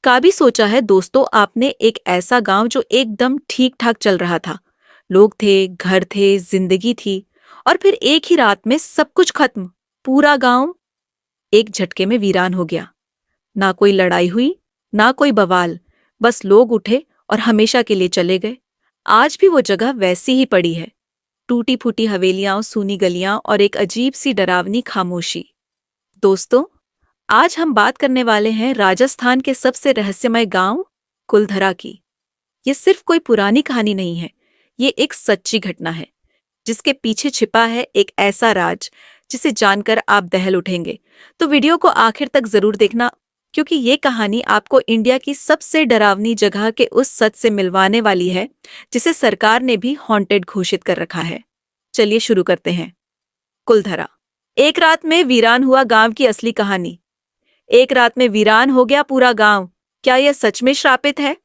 कभी सोचा है दोस्तों आपने एक ऐसा गांव जो एकदम ठीक ठाक चल रहा था। लोग थे, घर थे, जिंदगी थी। और फिर एक ही रात में सब कुछ खत्म। पूरा गांव एक झटके में वीरान हो गया। ना कोई लड़ाई हुई, ना कोई बवाल। बस लोग उठे और हमेशा के लिए चले गए। आज भी वो जगह वैसी ही पड़ी है। टूटी फूटी हवेलियां, सूनी गलियां और एक अजीब सी डरावनी खामोशी। दोस्तों, आज हम बात करने वाले हैं राजस्थान के सबसे रहस्यमय गांव कुलधरा की। ये सिर्फ कोई पुरानी कहानी नहीं है। ये एक सच्ची घटना है जिसके पीछे छिपा है एक ऐसा राज जिसे जानकर आप दहल उठेंगे। तो वीडियो को आखिर तक जरूर देखना, क्योंकि ये कहानी आपको इंडिया की सबसे डरावनी जगह के उस सच से मिलवाने वाली है जिसे सरकार ने भी हॉन्टेड घोषित कर रखा है। चलिए शुरू करते हैं। कुलधरा। एक रात में वीरान हुआ गांव की असली कहानी। एक रात में वीरान हो गया पूरा गांव। क्या यह सच में श्रापित है?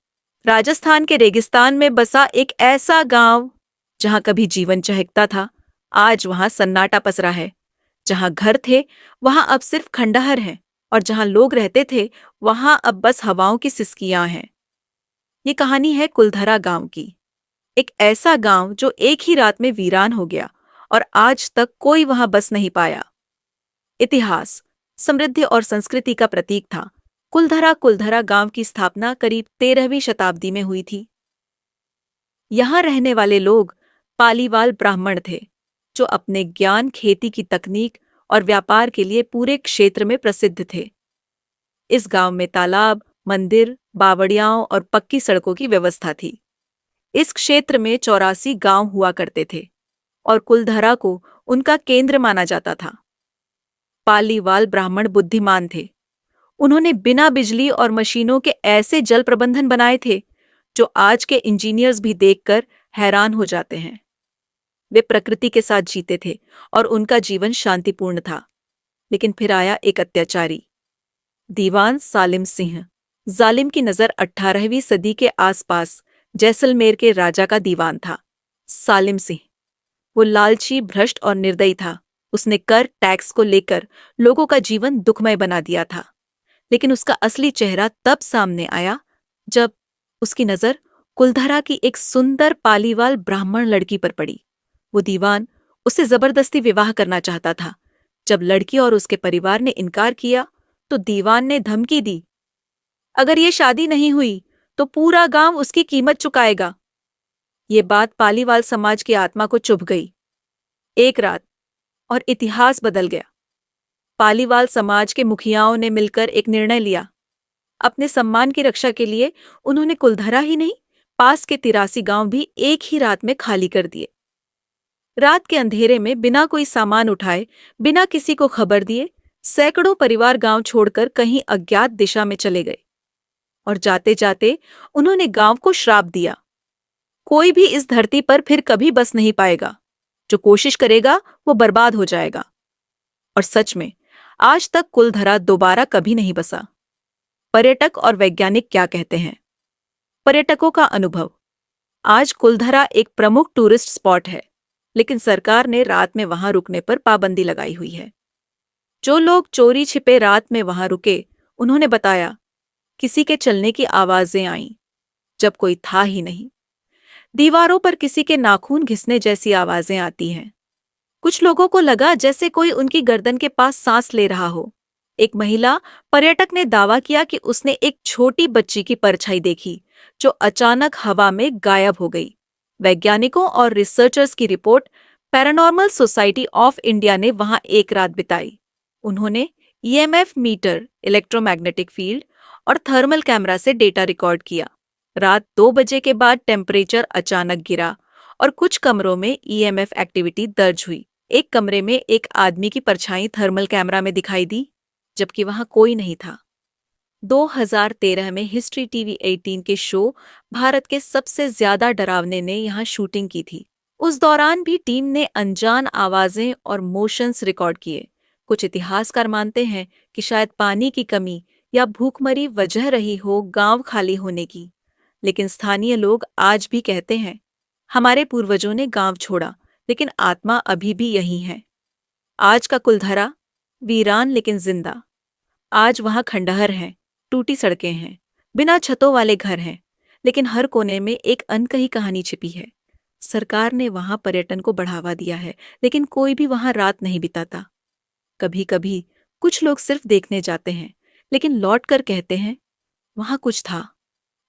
राजस्थान के रेगिस्तान में बसा एक ऐसा गांव जहां कभी जीवन चहकता था, आज वहां सन्नाटा पसरा है। जहां घर थे वहां अब सिर्फ खंडहर है, और जहां लोग रहते थे वहां अब बस हवाओं की सिसकियां हैं। ये कहानी है कुलधरा गांव की। एक ऐसा गांव जो एक ही रात में वीरान हो गया और आज तक कोई वहां बस नहीं पाया। इतिहास, समृद्धि और संस्कृति का प्रतीक था। कुलधरा गांव की स्थापना करीब 13वीं शताब्दी में हुई थी। यहां रहने वाले लोग पालीवाल ब्राह्मण थे, जो अपने ज्ञान, खेती की तकनीक और व्यापार के लिए पूरे क्षेत्र में प्रसिद्ध थे। इस गांव में तालाब, मंदिर, बावड़ियाओं और पक्की सड़कों की व्यवस्था थी। इस क्षेत्र में 84 गांव हुआ करते थे और कुलधरा को उनका केंद्र माना जाता था। पालीवाल ब्राह्मण बुद्धिमान थे। उन्होंने बिना बिजली और मशीनों के ऐसे जल प्रबंधन बनाए थे जो आज के इंजीनियर्स भी देखकर हैरान हो जाते हैं। वे प्रकृति के साथ जीते थे और उनका जीवन शांतिपूर्ण था। लेकिन फिर आया एक अत्याचारी, दीवान सालिम सिंह। जालिम की नजर 18वीं सदी के आसपास जैसलमेर के राजा का दीवान था, सालिम सिंह। वो लालची, भ्रष्ट और निर्दयी था। उसने कर टैक्स को लेकर लोगों का जीवन दुखमय बना दिया था। लेकिन उसका असली चेहरा तब सामने आया जब उसकी नजर कुलधरा की एक सुंदर पालीवाल ब्राह्मण लड़की पर पड़ी। वो दीवान उससे जबरदस्ती विवाह करना चाहता था। जब लड़की और उसके परिवार ने इनकार किया तो दीवान ने धमकी दी, अगर ये शादी नहीं हुई तो पूरा गांव उसकी कीमत चुकाएगा। ये बात पालीवाल समाज की आत्मा को चुभ गई। एक रात और इतिहास बदल गया। पालीवाल समाज के मुखियाओं ने मिलकर एक निर्णय लिया। अपने सम्मान की रक्षा के लिए उन्होंने कुलधरा ही नहीं, पास के 83 गांव भी एक ही रात में खाली कर दिए। रात के अंधेरे में बिना कोई सामान उठाए, बिना किसी को खबर दिए, सैकड़ों परिवार गांव छोड़कर कहीं अज्ञात दिशा में चले गए। और जाते जाते उन्होंने गांव को श्राप दिया, कोई भी इस धरती पर फिर कभी बस नहीं पाएगा। जो कोशिश करेगा वो बर्बाद हो जाएगा। और सच में आज तक कुलधरा दोबारा कभी नहीं बसा। पर्यटक और वैज्ञानिक क्या कहते हैं? पर्यटकों का अनुभव। आज कुलधरा एक प्रमुख टूरिस्ट स्पॉट है, लेकिन सरकार ने रात में वहां रुकने पर पाबंदी लगाई हुई है। जो लोग चोरी छिपे रात में वहां रुके, उन्होंने बताया, किसी के चलने की आवाजें आईं, जब कोई था ही नहीं। दीवारों पर किसी के नाखून घिसने जैसी आवाजें आती हैं। कुछ लोगों को लगा जैसे कोई उनकी गर्दन के पास सांस ले रहा हो। एक महिला पर्यटक ने दावा किया कि उसने एक छोटी बच्ची की परछाई देखी जो अचानक हवा में गायब हो गई। वैज्ञानिकों और रिसर्चर्स की report, paranormal society of India ने वहां एक रात बिताई। उन्होंने ईएमएफ मीटर, इलेक्ट्रोमैग्नेटिक फील्ड और थर्मल कैमरा से डेटा रिकॉर्ड किया। रात 2 बजे के बाद टेम्परेचर अचानक गिरा और कुछ कमरों में ईएमएफ एक्टिविटी दर्ज हुई। एक कमरे में एक आदमी की परछाई थर्मल कैमरा में दिखाई दी, जबकि वहां कोई नहीं था। 2013 में हिस्ट्री टीवी 18 के शो भारत के सबसे ज्यादा डरावने ने यहां शूटिंग की थी। उस दौरान भी टीम ने अनजान आवाजें और मोशंस रिकॉर्ड किए। कुछ इतिहासकार मानते हैं कि शायद पानी की कमी या भूखमरी वजह रही हो गांव खाली होने की। लेकिन स्थानीय लोग आज भी कहते हैं, हमारे पूर्वजों ने गांव छोड़ा, लेकिन आत्मा अभी भी यही है। आज का कुलधरा वीरान लेकिन जिंदा। आज वहां खंडहर हैं, टूटी सड़कें हैं, बिना छतों वाले घर हैं, लेकिन हर कोने में एक अनकही कहानी छिपी है। सरकार ने वहां पर्यटन को बढ़ावा दिया है, लेकिन कोई भी वहां रात नहीं बिताता। कभी कभी कुछ लोग सिर्फ देखने जाते हैं, लेकिन लौट कर कहते हैं वहां कुछ था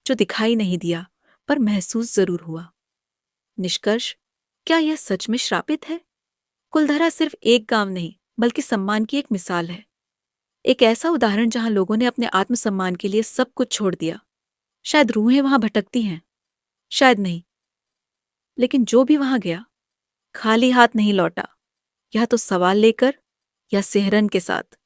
जो दिखाई नहीं दिया, पर महसूस जरूर हुआ। निष्कर्ष, क्या यह सच में श्रापित है? कुलधरा सिर्फ एक गांव नहीं, बल्कि सम्मान की एक मिसाल है। एक ऐसा उदाहरण जहां लोगों ने अपने आत्मसम्मान के लिए सब कुछ छोड़ दिया। शायद रूहें वहां भटकती हैं, शायद नहीं, लेकिन जो भी वहां गया खाली हाथ नहीं लौटा, या तो सवाल लेकर या सिहरन के साथ।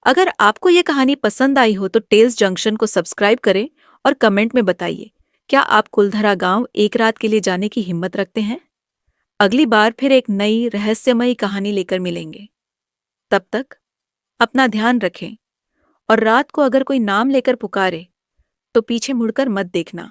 अगर आपको यह कहानी पसंद आई हो तो टेल्स जंक्शन को सब्सक्राइब करें और कमेंट में बताइए, क्या आप कुलधरा गांव एक रात के लिए जाने की हिम्मत रखते हैं? अगली बार फिर एक नई रहस्यमयी कहानी लेकर मिलेंगे। तब तक अपना ध्यान रखें, और रात को अगर कोई नाम लेकर पुकारे तो पीछे मुड़कर मत देखना।